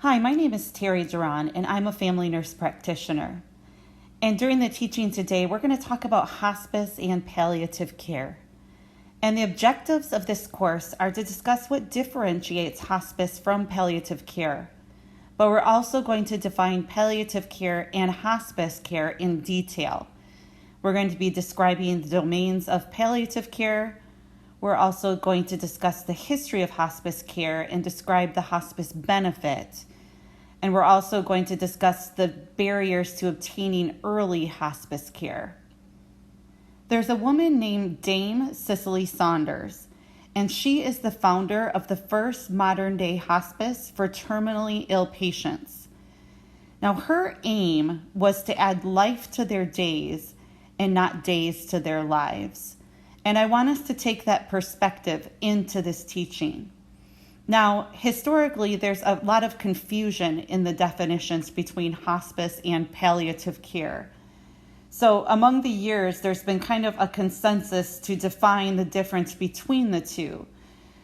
Hi, my name is Terry Duran, and I'm a family nurse practitioner. And during the teaching today, we're going to talk about hospice and palliative care. And the objectives of this course are to discuss what differentiates hospice from palliative care. But we're also going to define palliative care and hospice care in detail. We're going to be describing the domains of palliative care. We're also going to discuss the history of hospice care and describe the hospice benefit. And we're also going to discuss the barriers to obtaining early hospice care. There's a woman named Dame Cicely Saunders, and she is the founder of the first modern-day hospice for terminally ill patients. Now, her aim was to add life to their days and not days to their lives. And I want us to take that perspective into this teaching. Now, historically, there's a lot of confusion in the definitions between hospice and palliative care. So among the years, there's been kind of a consensus to define the difference between the two.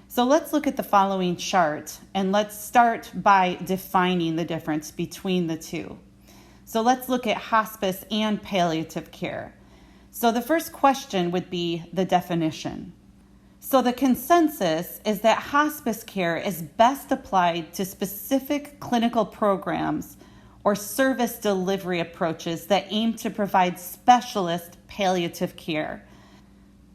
So let's look at the following chart, and let's start by defining the difference between the two. So let's look at hospice and palliative care. So the first question would be the definition. So the consensus is that hospice care is best applied to specific clinical programs or service delivery approaches that aim to provide specialist palliative care.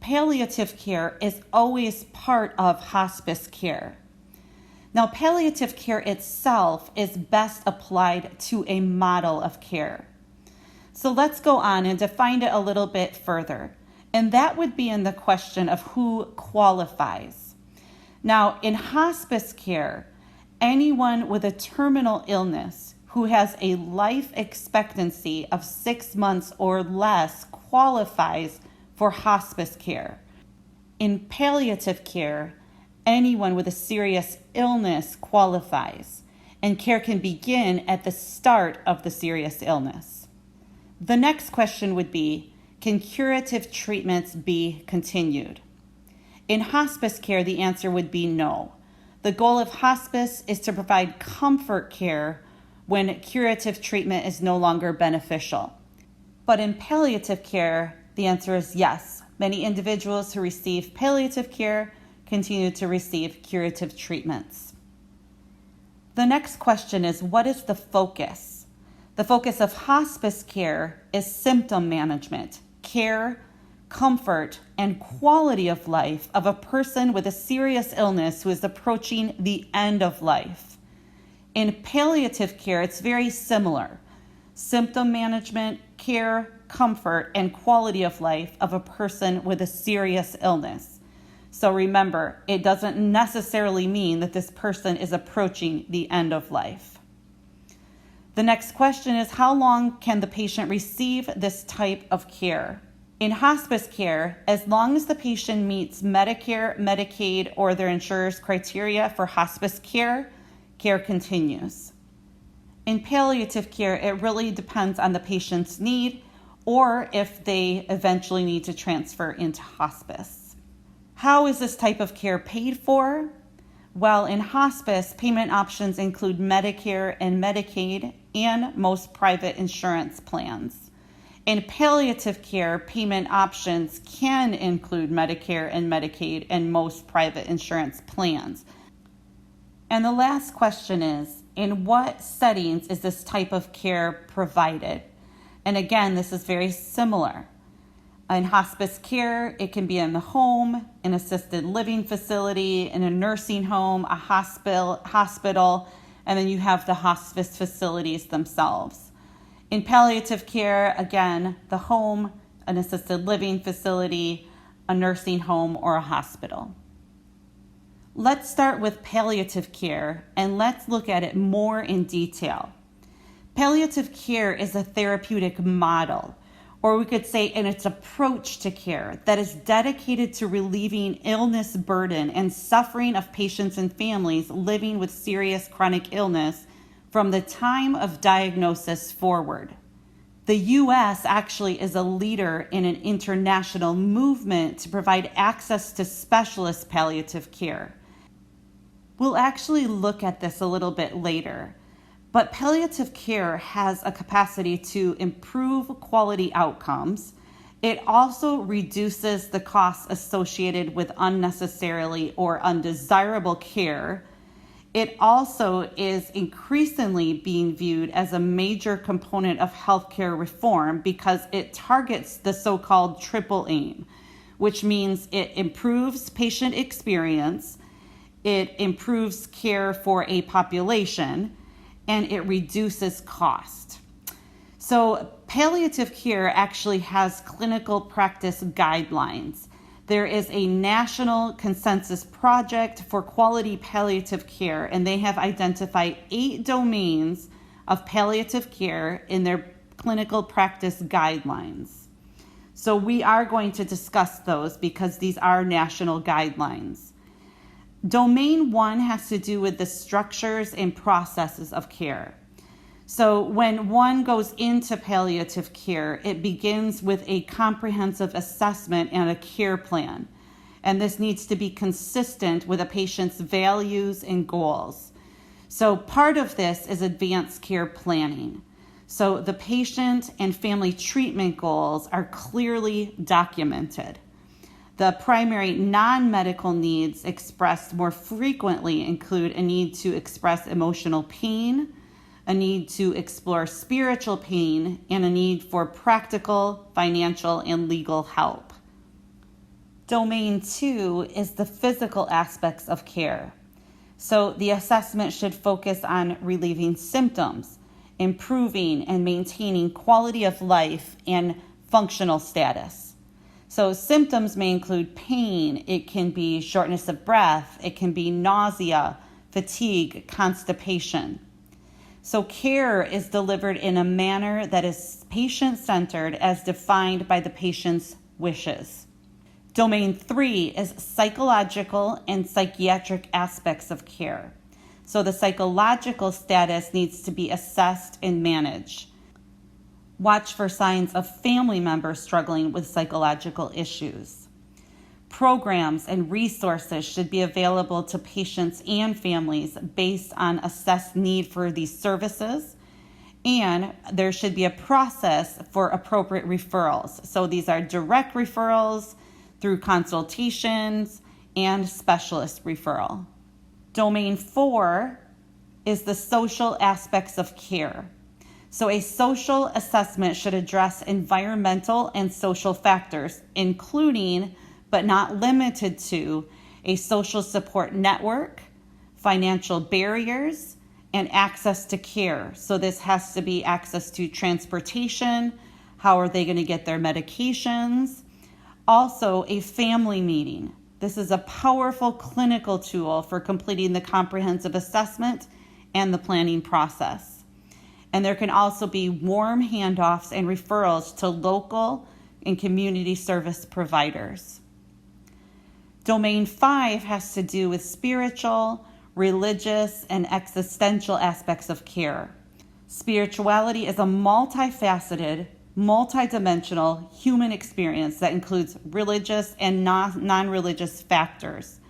Palliative care is always part of hospice care. Now, palliative care itself is best applied to a model of care. So let's go on and define it a little bit further. And that would be in the question of who qualifies. Now, in hospice care, anyone with a terminal illness who has a life expectancy of 6 months or less qualifies for hospice care. In palliative care, anyone with a serious illness qualifies, and care can begin at the start of the serious illness. The next question would be, can curative treatments be continued? In hospice care, the answer would be no. The goal of hospice is to provide comfort care when curative treatment is no longer beneficial. But in palliative care, the answer is yes. Many individuals who receive palliative care continue to receive curative treatments. The next question is, what is the focus? The focus of hospice care is symptom management, care, comfort, and quality of life of a person with a serious illness who is approaching the end of life. In palliative care, it's very similar. Symptom management, care, comfort, and quality of life of a person with a serious illness. So remember, it doesn't necessarily mean that this person is approaching the end of life. The next question is, how long can the patient receive this type of care? In hospice care, as long as the patient meets Medicare, Medicaid, or their insurer's criteria for hospice care, care continues. In palliative care, it really depends on the patient's need or if they eventually need to transfer into hospice. How is this type of care paid for? Well, in hospice, payment options include Medicare and Medicaid and most private insurance plans. In palliative care, payment options can include Medicare and Medicaid and most private insurance plans. And the last question is, in what settings is this type of care provided? And again, this is very similar. In hospice care, it can be in the home, an assisted living facility, in a nursing home, a hospital, and then you have the hospice facilities themselves. In palliative care, again, the home, an assisted living facility, a nursing home, or a hospital. Let's start with palliative care, and let's look at it more in detail. Palliative care is a therapeutic model, or we could say in its approach to care that is dedicated to relieving illness burden and suffering of patients and families living with serious chronic illness from the time of diagnosis forward. The U.S. actually is a leader in an international movement to provide access to specialist palliative care. We'll actually look at this a little bit later. But palliative care has a capacity to improve quality outcomes. It also reduces the costs associated with unnecessarily or undesirable care. It also is increasingly being viewed as a major component of healthcare reform because it targets the so-called triple aim, which means it improves patient experience, it improves care for a population, and it reduces cost. So palliative care actually has clinical practice guidelines. There is a national consensus project for quality palliative care, and they have identified 8 domains of palliative care in their clinical practice guidelines. So we are going to discuss those because these are national guidelines. Domain 1 has to do with the structures and processes of care. So when one goes into palliative care, it begins with a comprehensive assessment and a care plan. And this needs to be consistent with a patient's values and goals. So part of this is advanced care planning. So the patient and family treatment goals are clearly documented. The primary non-medical needs expressed more frequently include a need to express emotional pain, a need to explore spiritual pain, and a need for practical, financial, and legal help. Domain 2 is the physical aspects of care. So the assessment should focus on relieving symptoms, improving and maintaining quality of life and functional status. So symptoms may include pain, it can be shortness of breath, it can be nausea, fatigue, constipation. So care is delivered in a manner that is patient-centered as defined by the patient's wishes. Domain 3 is psychological and psychiatric aspects of care. So the psychological status needs to be assessed and managed. Watch for signs of family members struggling with psychological issues. Programs and resources should be available to patients and families based on assessed need for these services, and there should be a process for appropriate referrals. So these are direct referrals through consultations and specialist referral. Domain 4 is the social aspects of care. So a social assessment should address environmental and social factors, including but not limited to a social support network, financial barriers, and access to care. So this has to be access to transportation, how are they going to get their medications, also a family meeting. This is a powerful clinical tool for completing the comprehensive assessment and the planning process. And there can also be warm handoffs and referrals to local and community service providers. Domain 5 has to do with spiritual, religious, and existential aspects of care. Spirituality is a multifaceted, multidimensional human experience that includes religious and non-religious factors.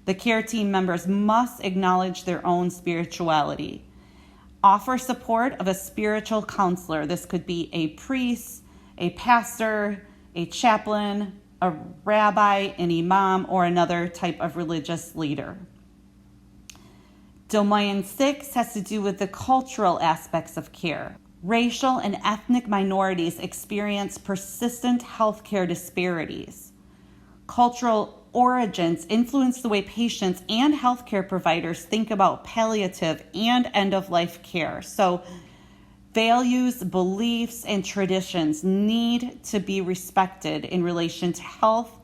The care team members must acknowledge their own spirituality. Offer support of a spiritual counselor. This could be a priest, a pastor, a chaplain, a rabbi, an imam, or another type of religious leader. Domain 6 has to do with the cultural aspects of care. Racial and ethnic minorities experience persistent healthcare disparities. Cultural origins influence the way patients and healthcare providers think about palliative and end-of-life care. So values, beliefs, and traditions need to be respected in relation to health,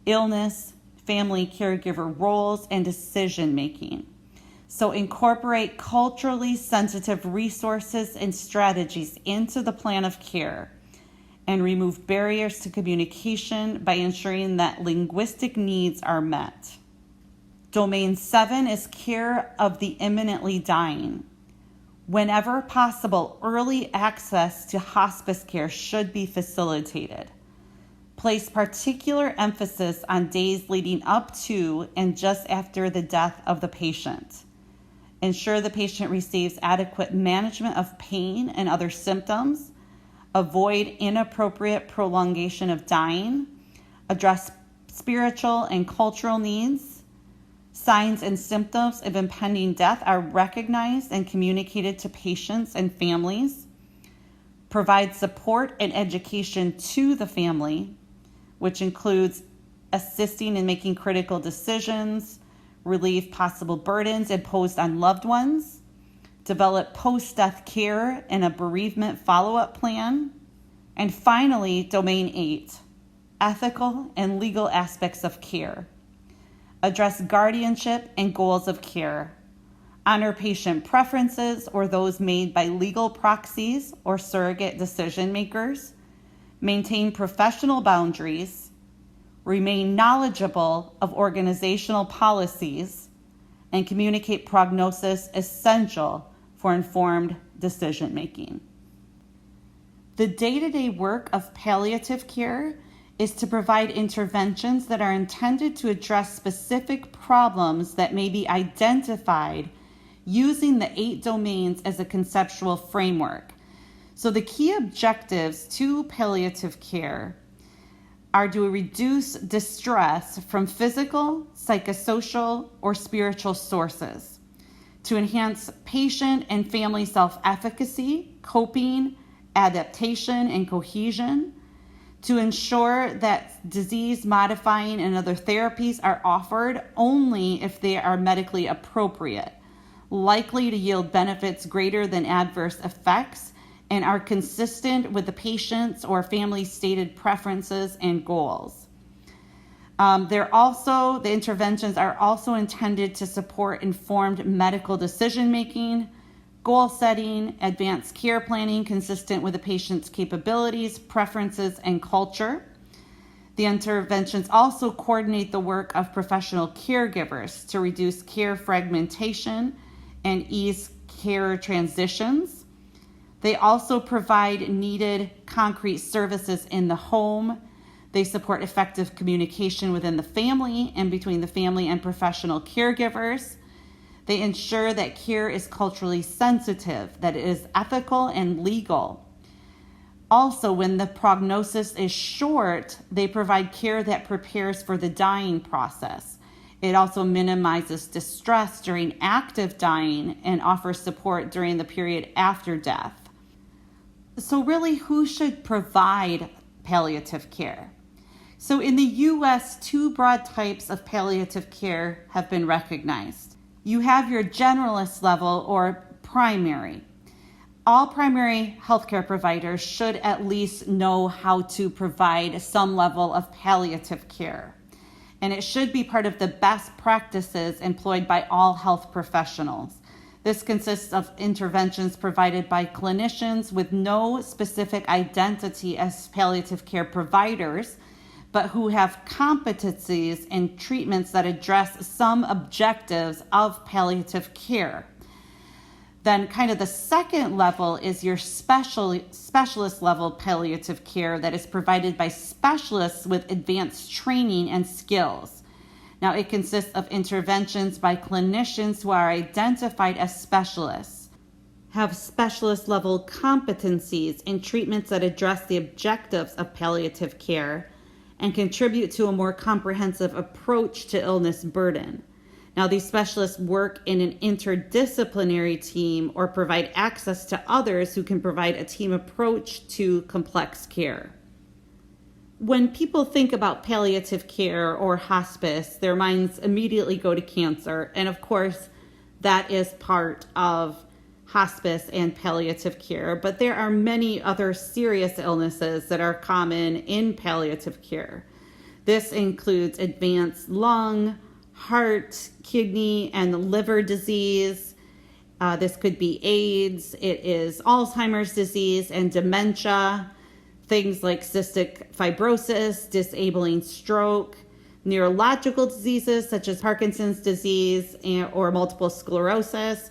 illness, family caregiver roles, and decision-making. So incorporate culturally sensitive resources and strategies into the plan of care and remove barriers to communication by ensuring that linguistic needs are met. Domain 7 is care of the imminently dying. Whenever possible, early access to hospice care should be facilitated. Place particular emphasis on days leading up to and just after the death of the patient. ensure the patient receives adequate management of pain and other symptoms, avoid inappropriate prolongation of dying, address spiritual and cultural needs. Signs and symptoms of impending death are recognized and communicated to patients and families. Provide support and education to the family, which includes assisting in making critical decisions, relieve possible burdens imposed on loved ones, develop post-death care and a bereavement follow-up plan, and finally, Domain 8, ethical and legal aspects of care. Address guardianship and goals of care. Honor patient preferences or those made by legal proxies or surrogate decision makers. Maintain professional boundaries. Remain knowledgeable of organizational policies. And communicate prognosis essential for informed decision making. The day-to-day work of palliative care is to provide interventions that are intended to address specific problems that may be identified using the 8 domains as a conceptual framework. So the key objectives to palliative care are to reduce distress from physical, psychosocial, or spiritual sources, to enhance patient and family self-efficacy, coping, adaptation, and cohesion, to ensure that disease-modifying and other therapies are offered only if they are medically appropriate, likely to yield benefits greater than adverse effects, and are consistent with the patient's or family's stated preferences and goals. The interventions are also intended to support informed medical decision-making, goal setting, advanced care planning consistent with the patient's capabilities, preferences, and culture. The interventions also coordinate the work of professional caregivers to reduce care fragmentation and ease care transitions. They also provide needed concrete services in the home. They support effective communication within the family and between the family and professional caregivers. They ensure that care is culturally sensitive, that it is ethical and legal. Also, when the prognosis is short, they provide care that prepares for the dying process. It also minimizes distress during active dying and offers support during the period after death. So really, who should provide palliative care? So in the U.S., 2 broad types of palliative care have been recognized. You have your generalist level or primary. All primary healthcare providers should at least know how to provide some level of palliative care. And it should be part of the best practices employed by all health professionals. This consists of interventions provided by clinicians with no specific identity as palliative care providers, but who have competencies in treatments that address some objectives of palliative care. Then kind of the second level is your specialist level palliative care that is provided by specialists with advanced training and skills. Now, it consists of interventions by clinicians who are identified as specialists, have specialist level competencies in treatments that address the objectives of palliative care, and contribute to a more comprehensive approach to illness burden. Now, these specialists work in an interdisciplinary team or provide access to others who can provide a team approach to complex care. When people think about palliative care or hospice, their minds immediately go to cancer. And of course, that is part of hospice and palliative care. But there are many other serious illnesses that are common in palliative care. This includes advanced lung, heart, kidney, and liver disease. This could be AIDS. It is Alzheimer's disease and dementia. Things like cystic fibrosis, disabling stroke, neurological diseases such as Parkinson's disease or multiple sclerosis,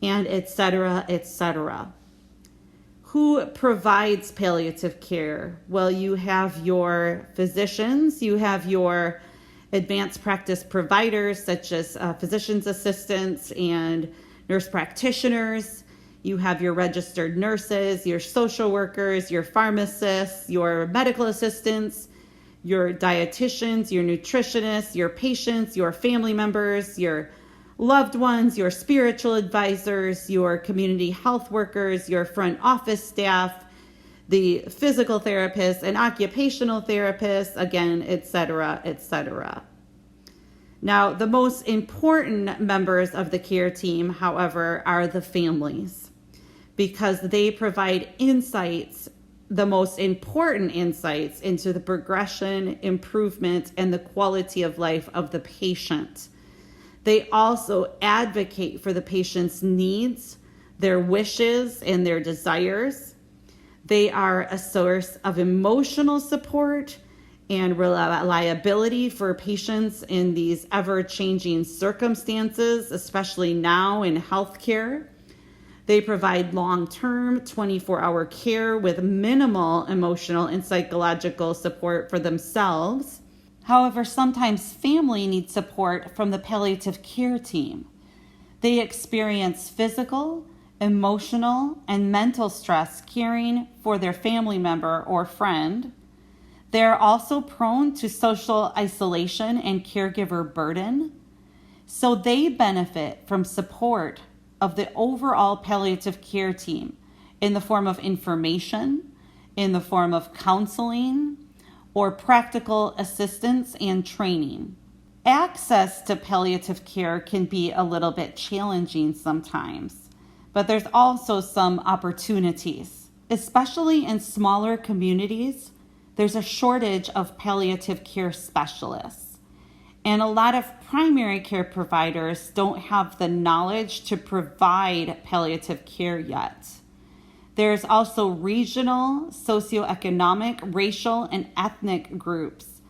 and et cetera, et cetera. Who provides palliative care? Well, you have your physicians, you have your advanced practice providers such as physician's assistants and nurse practitioners, you have your registered nurses, your social workers, your pharmacists, your medical assistants, your dietitians, your nutritionists, your patients, your family members, your loved ones, your spiritual advisors, your community health workers, your front office staff, the physical therapists and occupational therapists, again, etc., etc. Now, the most important members of the care team, however, are the families, because they provide insights, the most important insights into the progression, improvement, and the quality of life of the patient. They also advocate for the patient's needs, their wishes, and their desires. They are a source of emotional support and reliability for patients in these ever-changing circumstances, especially now in healthcare. They provide long-term 24-hour care with minimal emotional and psychological support for themselves. However, sometimes family needs support from the palliative care team. They experience physical, emotional, and mental stress caring for their family member or friend. They're also prone to social isolation and caregiver burden. So they benefit from support of the overall palliative care team in the form of information, in the form of counseling, or practical assistance and training. Access to palliative care can be a little bit challenging sometimes, but there's also some opportunities. Especially in smaller communities, there's a shortage of palliative care specialists. And a lot of primary care providers don't have the knowledge to provide palliative care yet. There's also regional, socioeconomic, racial, and ethnic groups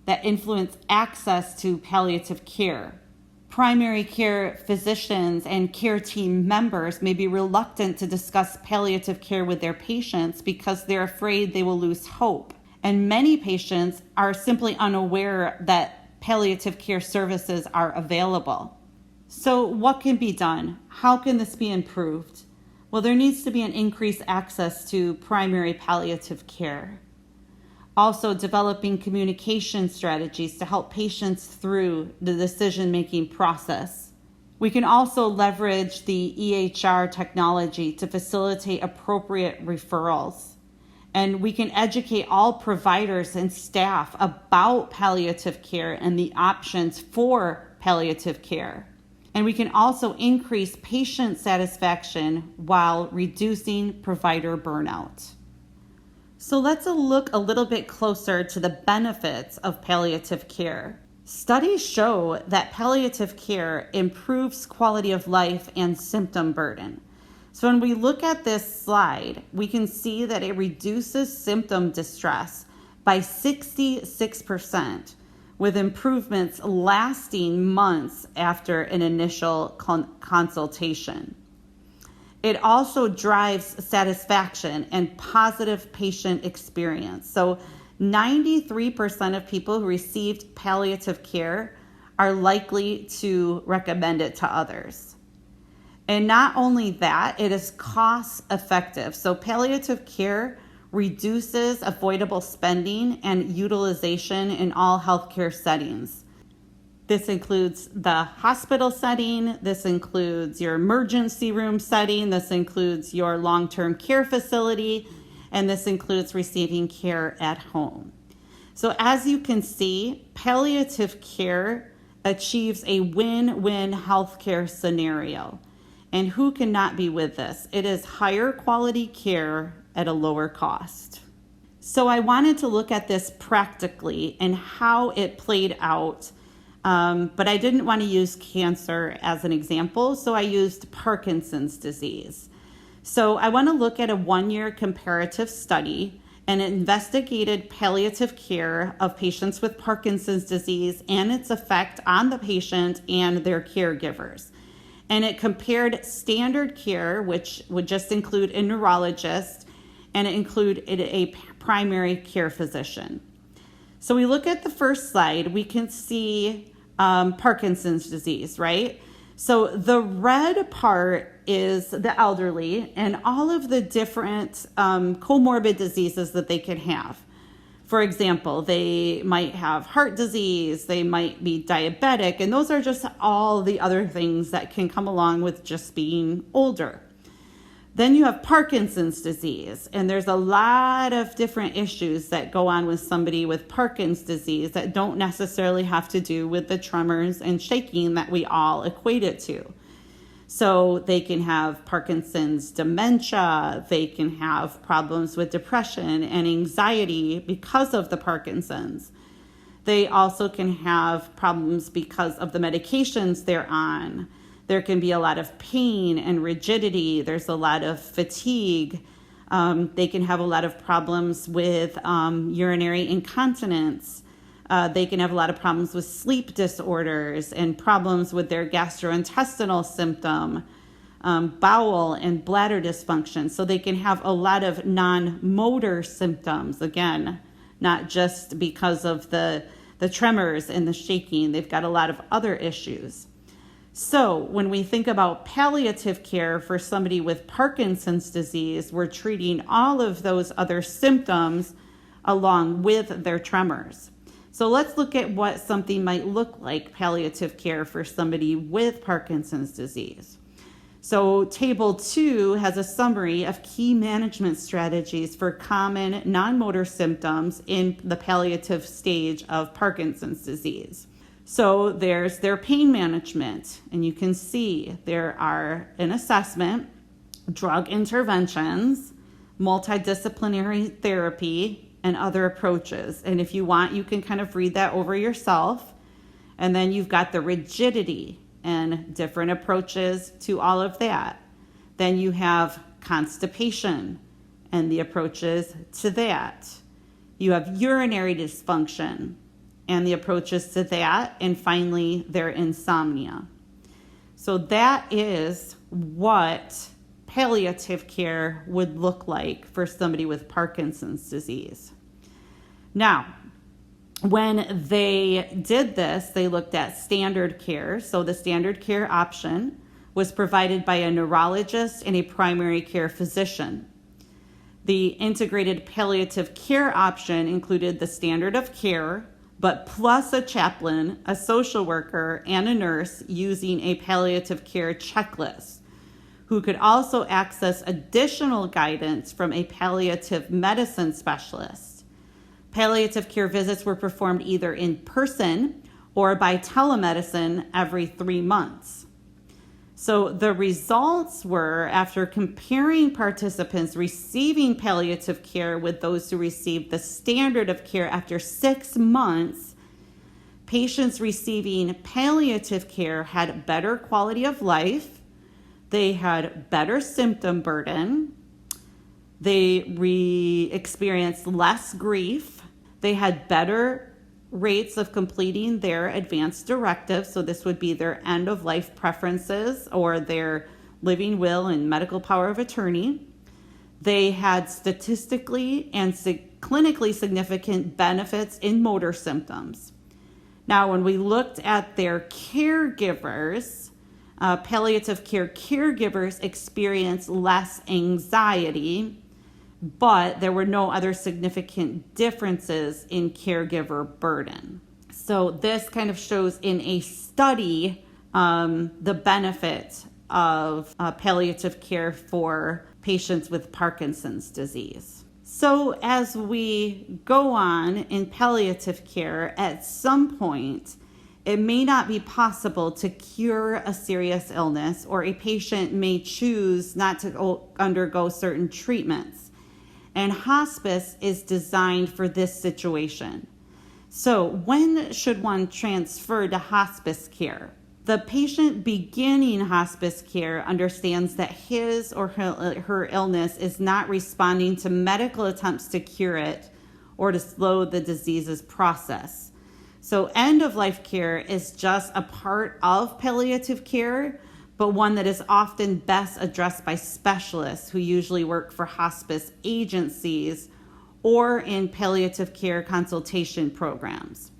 that influence access to palliative care. Primary care physicians and care team members may be reluctant to discuss palliative care with their patients because they're afraid they will lose hope. And many patients are simply unaware that palliative care services are available. So what can be done? How can this be improved? Well, there needs to be an increased access to primary palliative care. Also, developing communication strategies to help patients through the decision-making process. We can also leverage the EHR technology to facilitate appropriate referrals. And we can educate all providers and staff about palliative care and the options for palliative care. And we can also increase patient satisfaction while reducing provider burnout. So let's look a little bit closer to the benefits of palliative care. Studies show that palliative care improves quality of life and symptom burden. So when we look at this slide, we can see that it reduces symptom distress by 66%, with improvements lasting months after an initial consultation. It also drives satisfaction and positive patient experience. So 93% of people who received palliative care are likely to recommend it to others. And not only that, it is cost effective. So palliative care reduces avoidable spending and utilization in all healthcare settings. This includes the hospital setting, this includes your emergency room setting, this includes your long-term care facility, and this includes receiving care at home. So as you can see, palliative care achieves a win-win healthcare scenario. And who cannot be with this? It is higher quality care at a lower cost. So I wanted to look at this practically and how it played out, but I didn't want to use cancer as an example, so I used Parkinson's disease. So I want to look at a one-year comparative study and investigated palliative care of patients with Parkinson's disease and its effect on the patient and their caregivers. And it compared standard care, which would just include a neurologist, and it included a primary care physician. So we look at the first slide, we can see Parkinson's disease, right? So the red part is the elderly and all of the different comorbid diseases that they can have. For example, they might have heart disease, they might be diabetic, and those are just all the other things that can come along with just being older. Then you have Parkinson's disease, and there's a lot of different issues that go on with somebody with Parkinson's disease that don't necessarily have to do with the tremors and shaking that we all equate it to. So they can have Parkinson's dementia, they can have problems with depression and anxiety because of the Parkinson's. They also can have problems because of the medications they're on. There can be a lot of pain and rigidity. There's a lot of fatigue. They can have a lot of problems with urinary incontinence. They can have a lot of problems with sleep disorders and problems with their gastrointestinal symptom, bowel and bladder dysfunction. So they can have a lot of non-motor symptoms. Again, not just because of the tremors and the shaking. They've got a lot of other issues. So when we think about palliative care for somebody with Parkinson's disease, we're treating all of those other symptoms along with their tremors. So let's look at what something might look like palliative care for somebody with Parkinson's disease. So Table 2 has a summary of key management strategies for common non-motor symptoms in the palliative stage of Parkinson's disease. So there's their pain management, and you can see there are an assessment, drug interventions, multidisciplinary therapy, and other approaches. And if you want, you can kind of read that over yourself. And then you've got the rigidity and different approaches to all of that. Then you have constipation and the approaches to that. You have urinary dysfunction and the approaches to that, and finally, their insomnia. So that is what palliative care would look like for somebody with Parkinson's disease. Now, when they did this, they looked at standard care. So the standard care option was provided by a neurologist and a primary care physician. The integrated palliative care option included the standard of care, but plus a chaplain, a social worker, and a nurse using a palliative care checklist, who could also access additional guidance from a palliative medicine specialist. Palliative care visits were performed either in person or by telemedicine every 3 months. So the results were, after comparing participants receiving palliative care with those who received the standard of care after 6 months, patients receiving palliative care had better quality of life, they had better symptom burden, they experienced less grief, they had better rates of completing their advanced directives. So this would be their end-of-life preferences or their living will and medical power of attorney. They had statistically and clinically significant benefits in motor symptoms. Now, when we looked at their caregivers, palliative care caregivers experienced less anxiety, but there were no other significant differences in caregiver burden. So this kind of shows in a study the benefit of palliative care for patients with Parkinson's disease. So as we go on in palliative care, at some point, it may not be possible to cure a serious illness, or a patient may choose not to undergo certain treatments. And hospice is designed for this situation. So when should one transfer to hospice care? The patient beginning hospice care understands that his or her illness is not responding to medical attempts to cure it or to slow the disease's process. So end-of-life care is just a part of palliative care, but one that is often best addressed by specialists who usually work for hospice agencies or in palliative care consultation programs.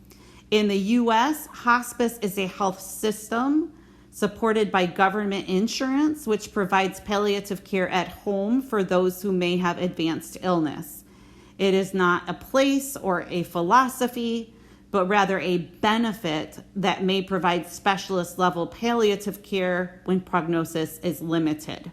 In the U.S., hospice is a health system, supported by government insurance, which provides palliative care at home for those who may have advanced illness. It is not a place or a philosophy, but rather a benefit that may provide specialist level palliative care when prognosis is limited.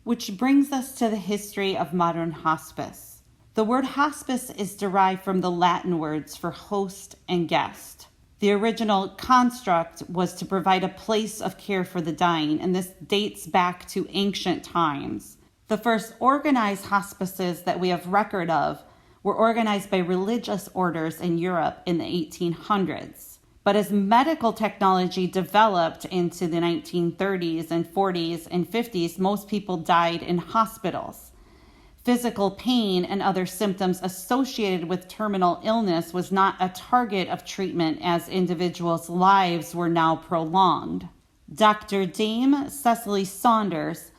Which brings us to the history of modern hospice. The word hospice is derived from the Latin words for host and guest. The original construct was to provide a place of care for the dying, and this dates back to ancient times. The first organized hospices that we have record of were organized by religious orders in Europe in the 1800s. But as medical technology developed into the 1930s and 40s and 50s, most people died in hospitals. Physical pain and other symptoms associated with terminal illness was not a target of treatment as individuals' lives were now prolonged. Dr. Dame Cecily Saunders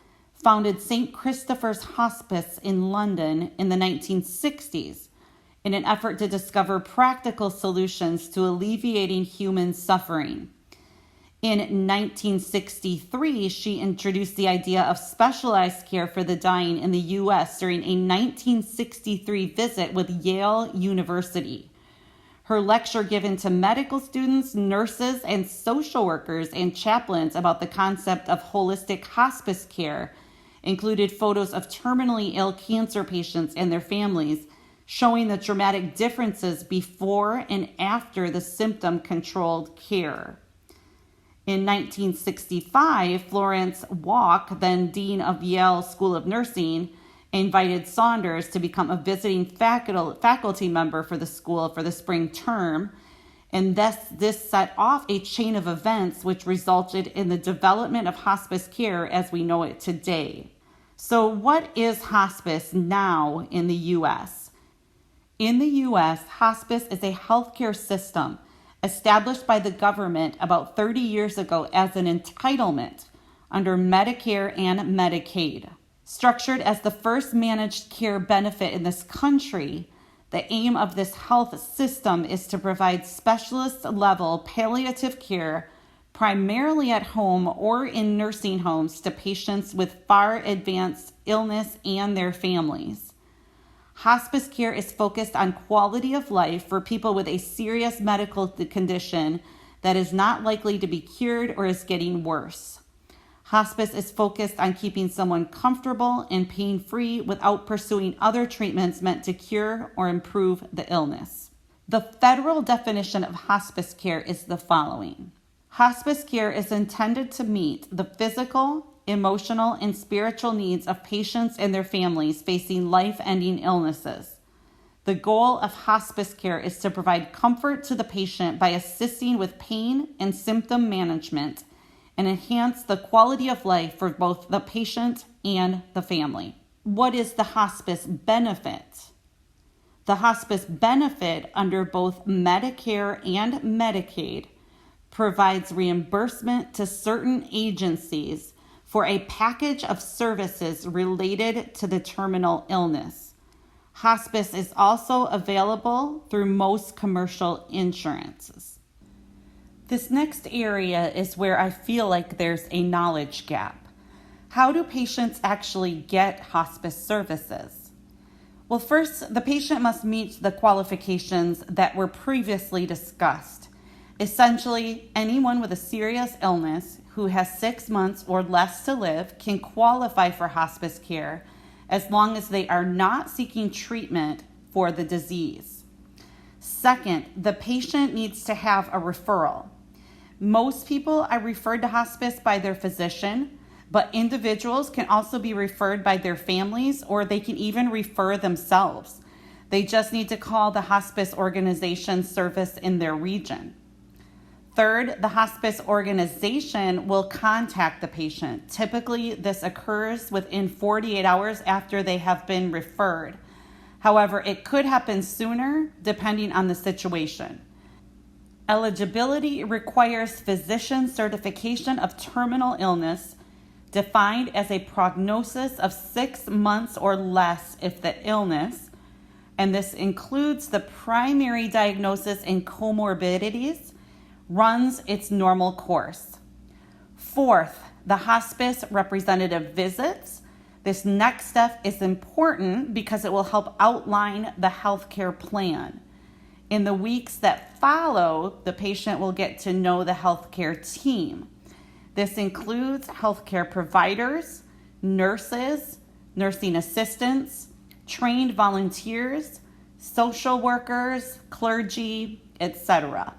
founded St. Christopher's Hospice in London in the 1960s in an effort to discover practical solutions to alleviating human suffering. In 1963, she introduced the idea of specialized care for the dying in the U.S. during a 1963 visit with Yale University. Her lecture given to medical students, nurses, and social workers and chaplains about the concept of holistic hospice care included photos of terminally ill cancer patients and their families, showing the dramatic differences before and after the symptom-controlled care. In 1965, Florence Walk, then Dean of Yale School of Nursing, invited Saunders to become a visiting faculty member for the school for the spring term, and this set off a chain of events which resulted in the development of hospice care as we know it today. So what is hospice now in the U.S.? In the U.S., hospice is a healthcare system established by the government about 30 years ago as an entitlement under Medicare and Medicaid. Structured as the first managed care benefit in this country, the aim of this health system is to provide specialist-level palliative care primarily at home or in nursing homes to patients with far advanced illness and their families. Hospice care is focused on quality of life for people with a serious medical condition that is not likely to be cured or is getting worse. Hospice is focused on keeping someone comfortable and pain-free without pursuing other treatments meant to cure or improve the illness. The federal definition of hospice care is the following. Hospice care is intended to meet the physical, emotional, and spiritual needs of patients and their families facing life-ending illnesses. The goal of hospice care is to provide comfort to the patient by assisting with pain and symptom management and enhance the quality of life for both the patient and the family. What is the hospice benefit? The hospice benefit under both Medicare and Medicaid provides reimbursement to certain agencies for a package of services related to the terminal illness. Hospice is also available through most commercial insurances. This next area is where I feel like there's a knowledge gap. How do patients actually get hospice services? Well, first, the patient must meet the qualifications that were previously discussed. Essentially, anyone with a serious illness who has 6 months or less to live can qualify for hospice care as long as they are not seeking treatment for the disease. Second, the patient needs to have a referral. Most people are referred to hospice by their physician, but individuals can also be referred by their families, or they can even refer themselves. They just need to call the hospice organization service in their region. Third, the hospice organization will contact the patient. Typically, this occurs within 48 hours after they have been referred. However, it could happen sooner depending on the situation. Eligibility requires physician certification of terminal illness, defined as a prognosis of 6 months or less if the illness, and this includes the primary diagnosis and comorbidities, runs its normal course. Fourth, the hospice representative visits. This next step is important because it will help outline the healthcare plan. In the weeks that follow, the patient will get to know the healthcare team. This includes healthcare providers, nurses, nursing assistants, trained volunteers, social workers, clergy, etc.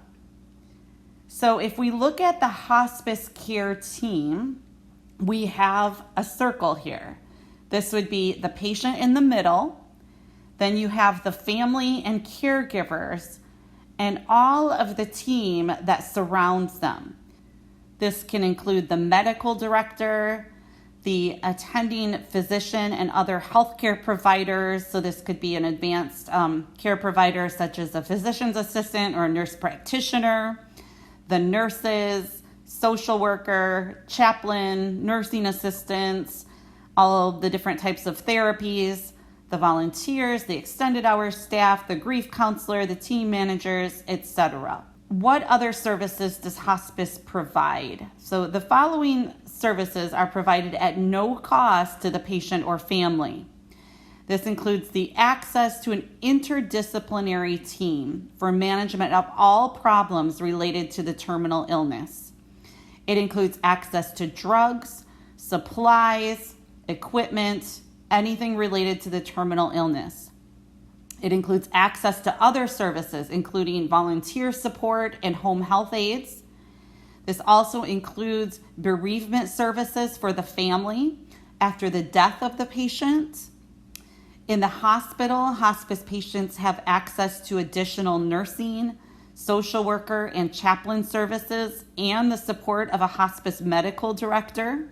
So if we look at the hospice care team, we have a circle here. This would be the patient in the middle. Then you have the family and caregivers and all of the team that surrounds them. This can include the medical director, the attending physician, and other healthcare providers. So this could be an advanced care provider such as a physician's assistant or a nurse practitioner, the nurses, social worker, chaplain, nursing assistants, all of the different types of therapies, the volunteers, the extended hours staff, the grief counselor, the team managers, etc. What other services does hospice provide? So the following services are provided at no cost to the patient or family. This includes the access to an interdisciplinary team for management of all problems related to the terminal illness. It includes access to drugs, supplies, equipment, anything related to the terminal illness. It includes access to other services, including volunteer support and home health aides. This also includes bereavement services for the family after the death of the patient. In the hospital, hospice patients have access to additional nursing, social worker, and chaplain services, and the support of a hospice medical director.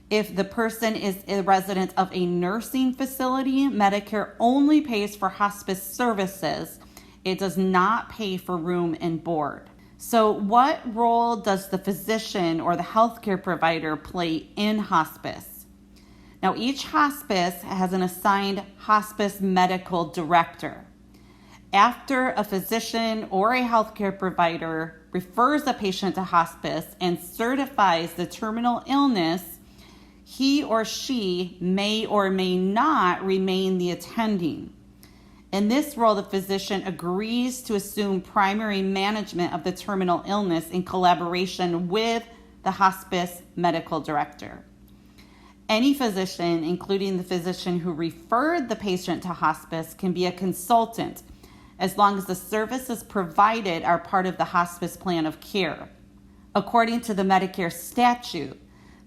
If the person is a resident of a nursing facility, Medicare only pays for hospice services. It does not pay for room and board. So what role does the physician or the healthcare provider play in hospice? Now, each hospice has an assigned hospice medical director. After a physician or a healthcare provider refers a patient to hospice and certifies the terminal illness, he or she may or may not remain the attending. In this role, the physician agrees to assume primary management of the terminal illness in collaboration with the hospice medical director. Any physician, including the physician who referred the patient to hospice, can be a consultant as long as the services provided are part of the hospice plan of care. According to the Medicare statute,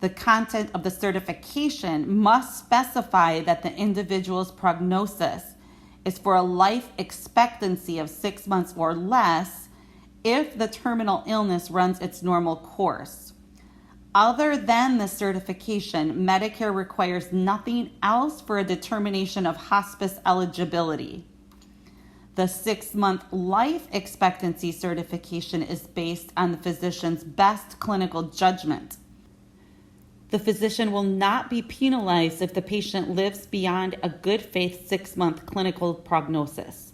the content of the certification must specify that the individual's prognosis is for a life expectancy of 6 months or less if the terminal illness runs its normal course. Other than the certification, Medicare requires nothing else for a determination of hospice eligibility. The 6-month life expectancy certification is based on the physician's best clinical judgment. The physician will not be penalized if the patient lives beyond a good faith 6-month clinical prognosis.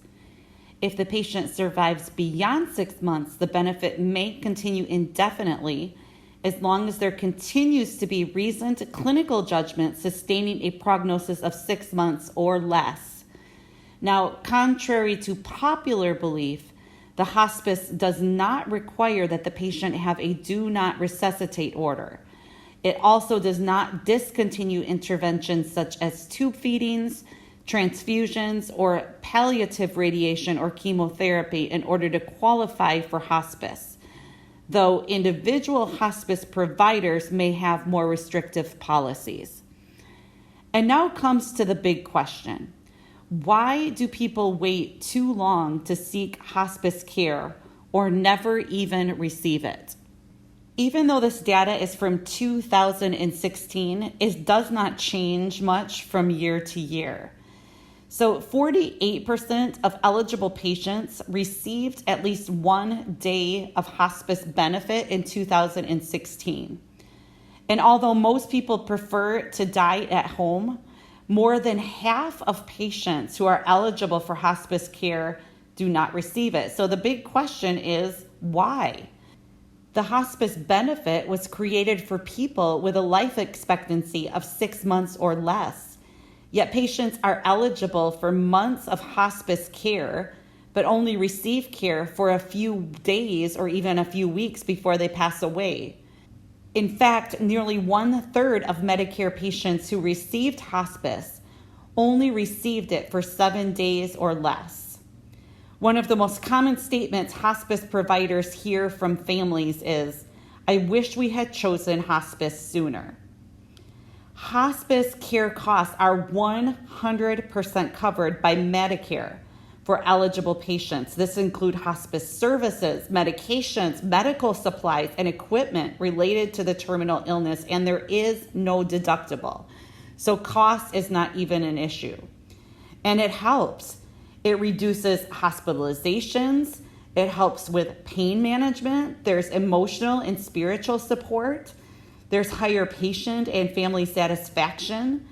If the patient survives beyond 6 months, the benefit may continue indefinitely as long as there continues to be reasoned clinical judgment sustaining a prognosis of 6 months or less. Now, contrary to popular belief, the hospice does not require that the patient have a do not resuscitate order. It also does not discontinue interventions such as tube feedings, transfusions, or palliative radiation or chemotherapy in order to qualify for hospice, though individual hospice providers may have more restrictive policies. And now comes to the big question. Why do people wait too long to seek hospice care or never even receive it? Even though this data is from 2016, it does not change much from year to year. So 48% of eligible patients received at least 1 day of hospice benefit in 2016. And although most people prefer to die at home, more than half of patients who are eligible for hospice care do not receive it. So the big question is, why? The hospice benefit was created for people with a life expectancy of 6 months or less, yet patients are eligible for months of hospice care, but only receive care for a few days or even a few weeks before they pass away. In fact, nearly 1/3 of Medicare patients who received hospice only received it for 7 days or less. One of the most common statements hospice providers hear from families is, "I wish we had chosen hospice sooner." Hospice care costs are 100% covered by Medicare for eligible patients. This includes hospice services, medications, medical supplies, and equipment related to the terminal illness, and there is no deductible. So cost is not even an issue. And it helps. It reduces hospitalizations. It helps with pain management. There's emotional and spiritual support. There's higher patient and family satisfaction.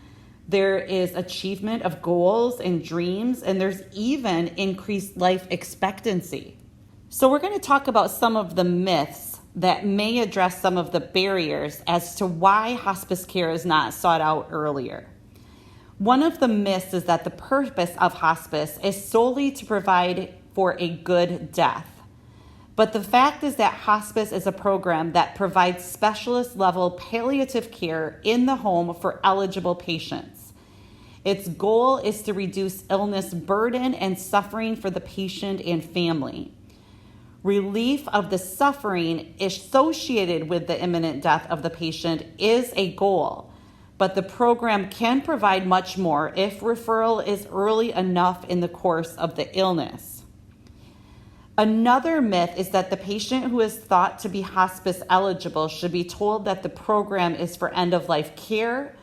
There is achievement of goals and dreams, and there's even increased life expectancy. So we're going to talk about some of the myths that may address some of the barriers as to why hospice care is not sought out earlier. One of the myths is that the purpose of hospice is solely to provide for a good death. But the fact is that hospice is a program that provides specialist level palliative care in the home for eligible patients. Its goal is to reduce illness burden and suffering for the patient and family. Relief of the suffering associated with the imminent death of the patient is a goal, but the program can provide much more if referral is early enough in the course of the illness. Another myth is that the patient who is thought to be hospice eligible should be told that the program is for end-of-life care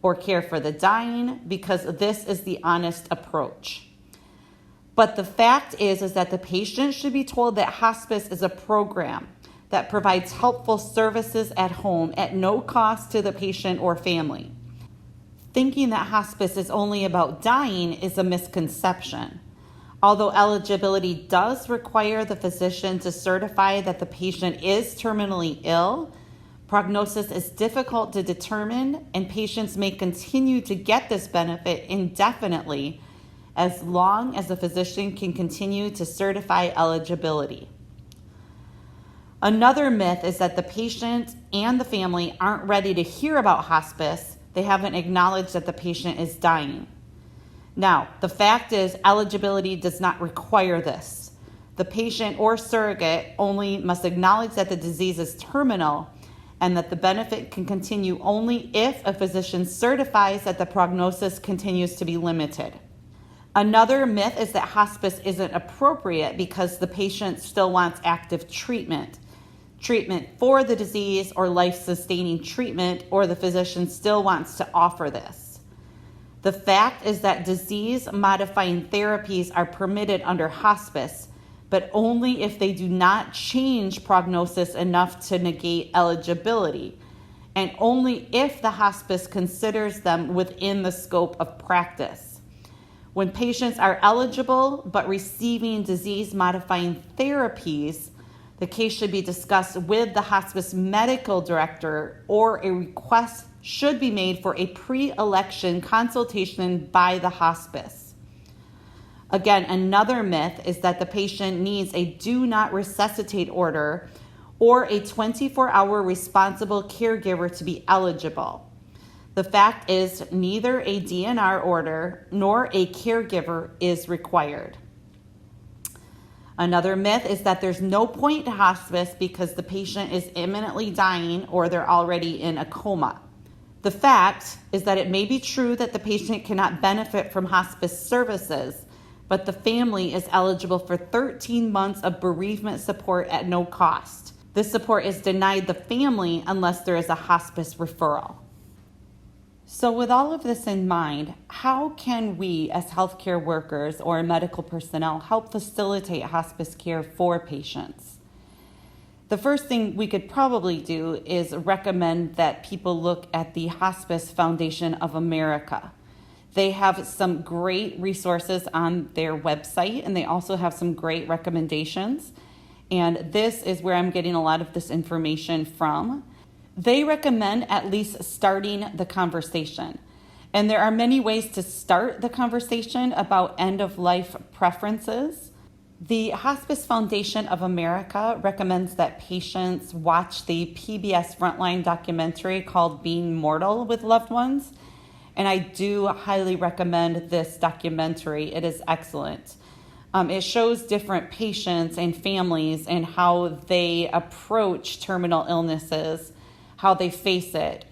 or care for the dying, because this is the honest approach. But the fact is that the patient should be told that hospice is a program that provides helpful services at home at no cost to the patient or family. Thinking that hospice is only about dying is a misconception. Although eligibility does require the physician to certify that the patient is terminally ill, prognosis is difficult to determine, and patients may continue to get this benefit indefinitely as long as the physician can continue to certify eligibility. Another myth is that the patient and the family aren't ready to hear about hospice. They haven't acknowledged that the patient is dying. Now, the fact is, eligibility does not require this. The patient or surrogate only must acknowledge that the disease is terminal and that the benefit can continue only if a physician certifies that the prognosis continues to be limited. Another myth is that hospice isn't appropriate because the patient still wants active treatment for the disease or life-sustaining treatment, or the physician still wants to offer this. The fact is that disease-modifying therapies are permitted under hospice, but only if they do not change prognosis enough to negate eligibility, and only if the hospice considers them within the scope of practice. When patients are eligible but receiving disease-modifying therapies, the case should be discussed with the hospice medical director, or a request should be made for a pre-election consultation by the hospice. Again, another myth is that the patient needs a do not resuscitate order or a 24-hour responsible caregiver to be eligible. The fact is, neither a DNR order nor a caregiver is required. Another myth is that there's no point to hospice because the patient is imminently dying or they're already in a coma. The fact is that it may be true that the patient cannot benefit from hospice services, but the family is eligible for 13 months of bereavement support at no cost. This support is denied the family unless there is a hospice referral. So with all of this in mind, how can we as healthcare workers or medical personnel help facilitate hospice care for patients? The first thing we could probably do is recommend that people look at the Hospice Foundation of America. They have some great resources on their website, and they also have some great recommendations. and this is where I'm getting a lot of this information from. They recommend at least starting the conversation. And there are many ways to start the conversation about end-of-life preferences. The Hospice Foundation of America recommends that patients watch the PBS Frontline documentary called Being Mortal with Loved Ones. And I do highly recommend this documentary. It is excellent. It shows different patients and families and how they approach terminal illnesses, how they face it.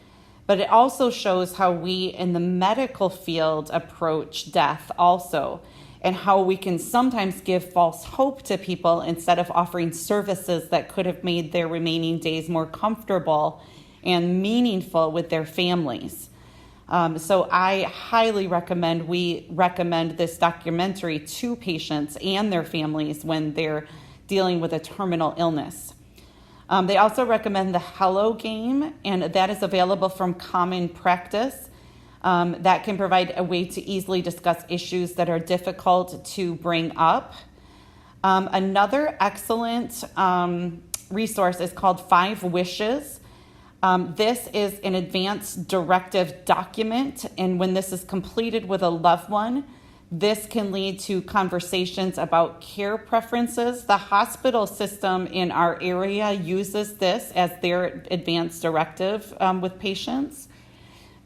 But it also shows how we in the medical field approach death also, and how we can sometimes give false hope to people instead of offering services that could have made their remaining days more comfortable and meaningful with their families. So I highly recommend we recommend this documentary to patients and their families when they're dealing with a terminal illness. They also recommend the Hello game, and that is available from Common Practice. That can provide a way to easily discuss issues that are difficult to bring up. Another excellent resource is called 5 Wishes. This is an advanced directive document, and when this is completed with a loved one, this can lead to conversations about care preferences. The hospital system in our area uses this as their advanced directive with patients.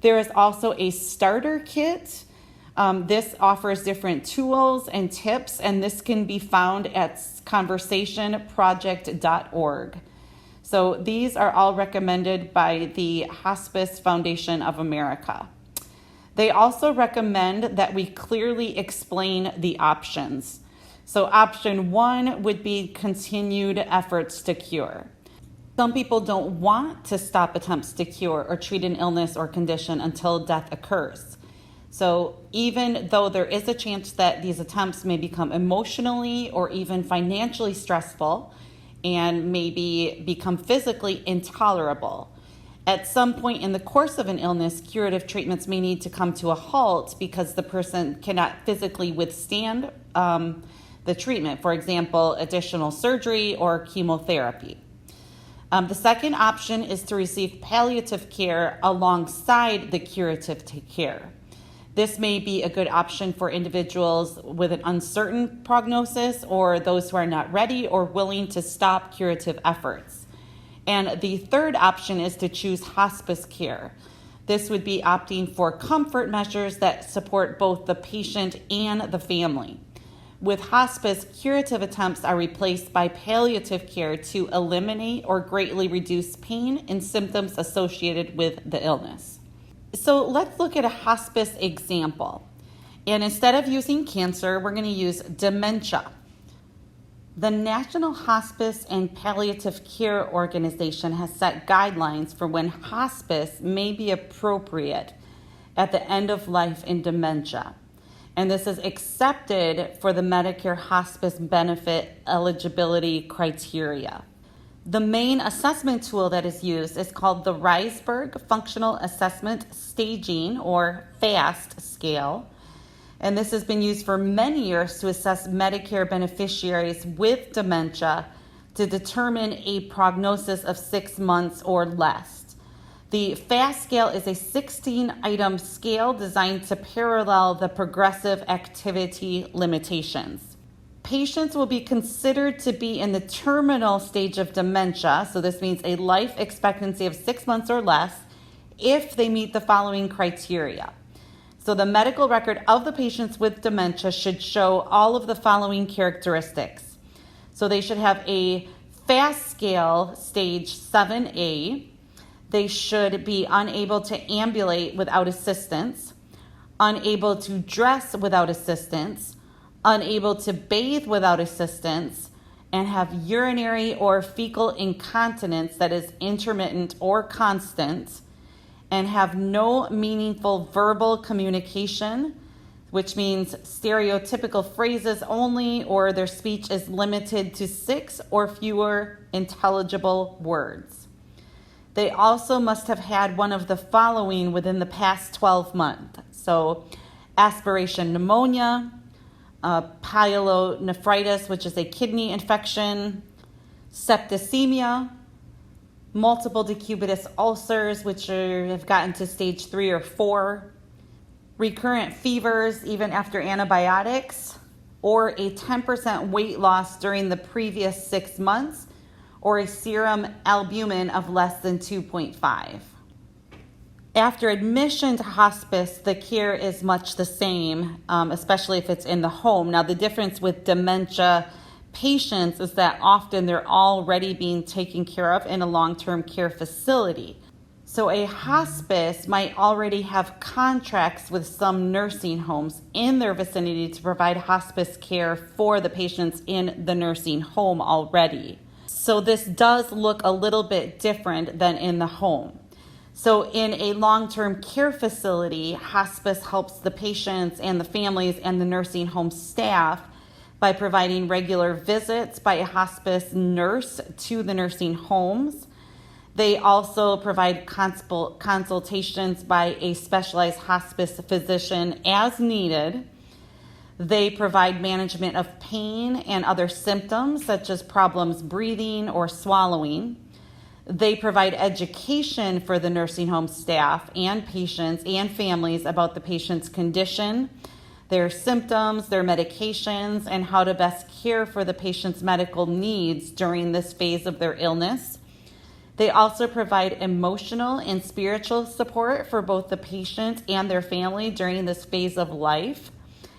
There is also a starter kit. This offers different tools and tips, and this can be found at conversationproject.org. So these are all recommended by the Hospice Foundation of America. They also recommend that we clearly explain the options. So option 1 would be continued efforts to cure. Some people don't want to stop attempts to cure or treat an illness or condition until death occurs. So even though there is a chance that these attempts may become emotionally or even financially stressful, and maybe become physically intolerable. At some point in the course of an illness, curative treatments may need to come to a halt because the person cannot physically withstand the treatment. For example, additional surgery or chemotherapy. The second option is to receive palliative care alongside the curative care. This may be a good option for individuals with an uncertain prognosis or those who are not ready or willing to stop curative efforts. And the third option is to choose hospice care. This would be opting for comfort measures that support both the patient and the family. With hospice, curative attempts are replaced by palliative care to eliminate or greatly reduce pain and symptoms associated with the illness. So let's look at a hospice example. And instead of using cancer, we're going to use dementia. The National Hospice and Palliative Care Organization has set guidelines for when hospice may be appropriate at the end of life in dementia. And this is accepted for the Medicare hospice benefit eligibility criteria. The main assessment tool that is used is called the Reisberg Functional Assessment Staging, or FAST scale. And this has been used for many years to assess Medicare beneficiaries with dementia to determine a prognosis of 6 months or less. The FAST scale is a 16-item scale designed to parallel the progressive activity limitations. Patients will be considered to be in the terminal stage of dementia, so this means a life expectancy of 6 months or less, if they meet the following criteria. So the medical record of the patients with dementia should show all of the following characteristics. So they should have a FAST scale stage 7A. They should be unable to ambulate without assistance, unable to dress without assistance, unable to bathe without assistance, and have urinary or fecal incontinence that is intermittent or constant, and have no meaningful verbal communication, which means stereotypical phrases only, or their speech is limited to 6 or fewer intelligible words. They also must have had one of the following within the past 12 months. So aspiration pneumonia, pyelonephritis, which is a kidney infection, septicemia, multiple decubitus ulcers, which have gotten to stage 3 or 4, recurrent fevers even after antibiotics, or a 10% weight loss during the previous 6 months, or a serum albumin of less than 2.5. After admission to hospice, the care is much the same, especially if it's in the home. Now, the difference with dementia patients is that often they're already being taken care of in a long-term care facility. So a hospice might already have contracts with some nursing homes in their vicinity to provide hospice care for the patients in the nursing home already. So this does look a little bit different than in the home. So in a long-term care facility, hospice helps the patients and the families and the nursing home staff by providing regular visits by a hospice nurse to the nursing homes. They also provide consultations by a specialized hospice physician as needed. They provide management of pain and other symptoms such as problems breathing or swallowing. They provide education for the nursing home staff and patients and families about the patient's condition, their symptoms, their medications, and how to best care for the patient's medical needs during this phase of their illness. They also provide emotional and spiritual support for both the patient and their family during this phase of life.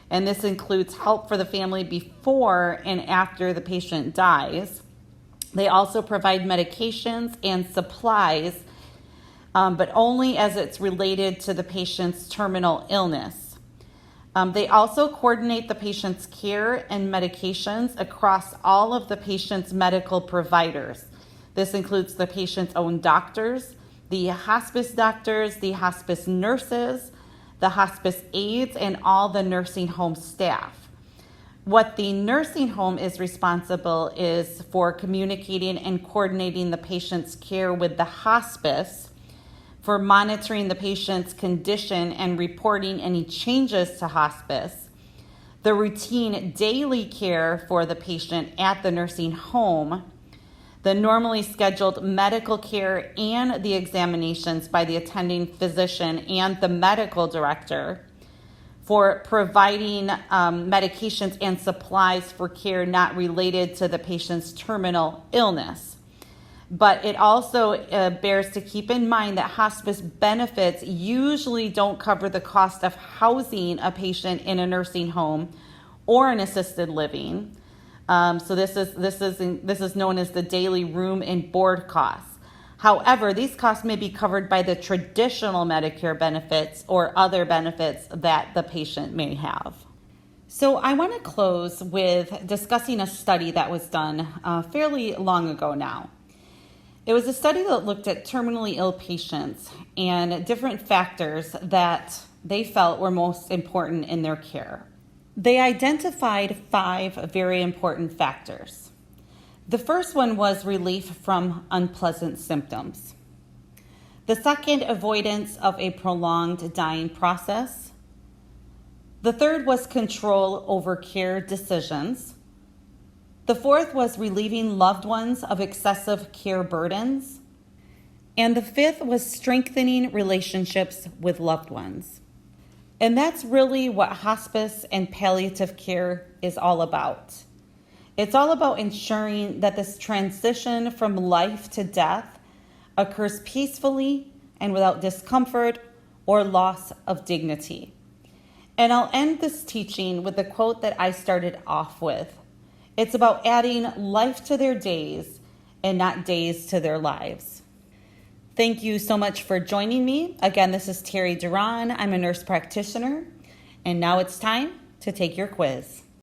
And this includes help for the family before and after the patient dies. They also provide medications and supplies, but only as it's related to the patient's terminal illness. They also coordinate the patient's care and medications across all of the patient's medical providers. This includes the patient's own doctors, the hospice doctors, the hospice nurses, the hospice aides, and all the nursing home staff. What the nursing home is responsible is for communicating and coordinating the patient's care with the hospice, for monitoring the patient's condition and reporting any changes to hospice, the routine daily care for the patient at the nursing home, the normally scheduled medical care and the examinations by the attending physician and the medical director, for providing medications and supplies for care not related to the patient's terminal illness. But it also bears to keep in mind that hospice benefits usually don't cover the cost of housing a patient in a nursing home or an assisted living. So this is known as the daily room and board costs. However, these costs may be covered by the traditional Medicare benefits or other benefits that the patient may have. So I want to close with discussing a study that was done fairly long ago now. It was a study that looked at terminally ill patients and different factors that they felt were most important in their care. They identified 5 very important factors. The first one was relief from unpleasant symptoms. The second, avoidance of a prolonged dying process. The third was control over care decisions. The fourth was relieving loved ones of excessive care burdens. And the fifth was strengthening relationships with loved ones. And that's really what hospice and palliative care is all about. It's all about ensuring that this transition from life to death occurs peacefully and without discomfort or loss of dignity. And I'll end this teaching with the quote that I started off with. It's about adding life to their days and not days to their lives. Thank you so much for joining me. Again, this is Terry Duran. I'm a nurse practitioner, and now it's time to take your quiz.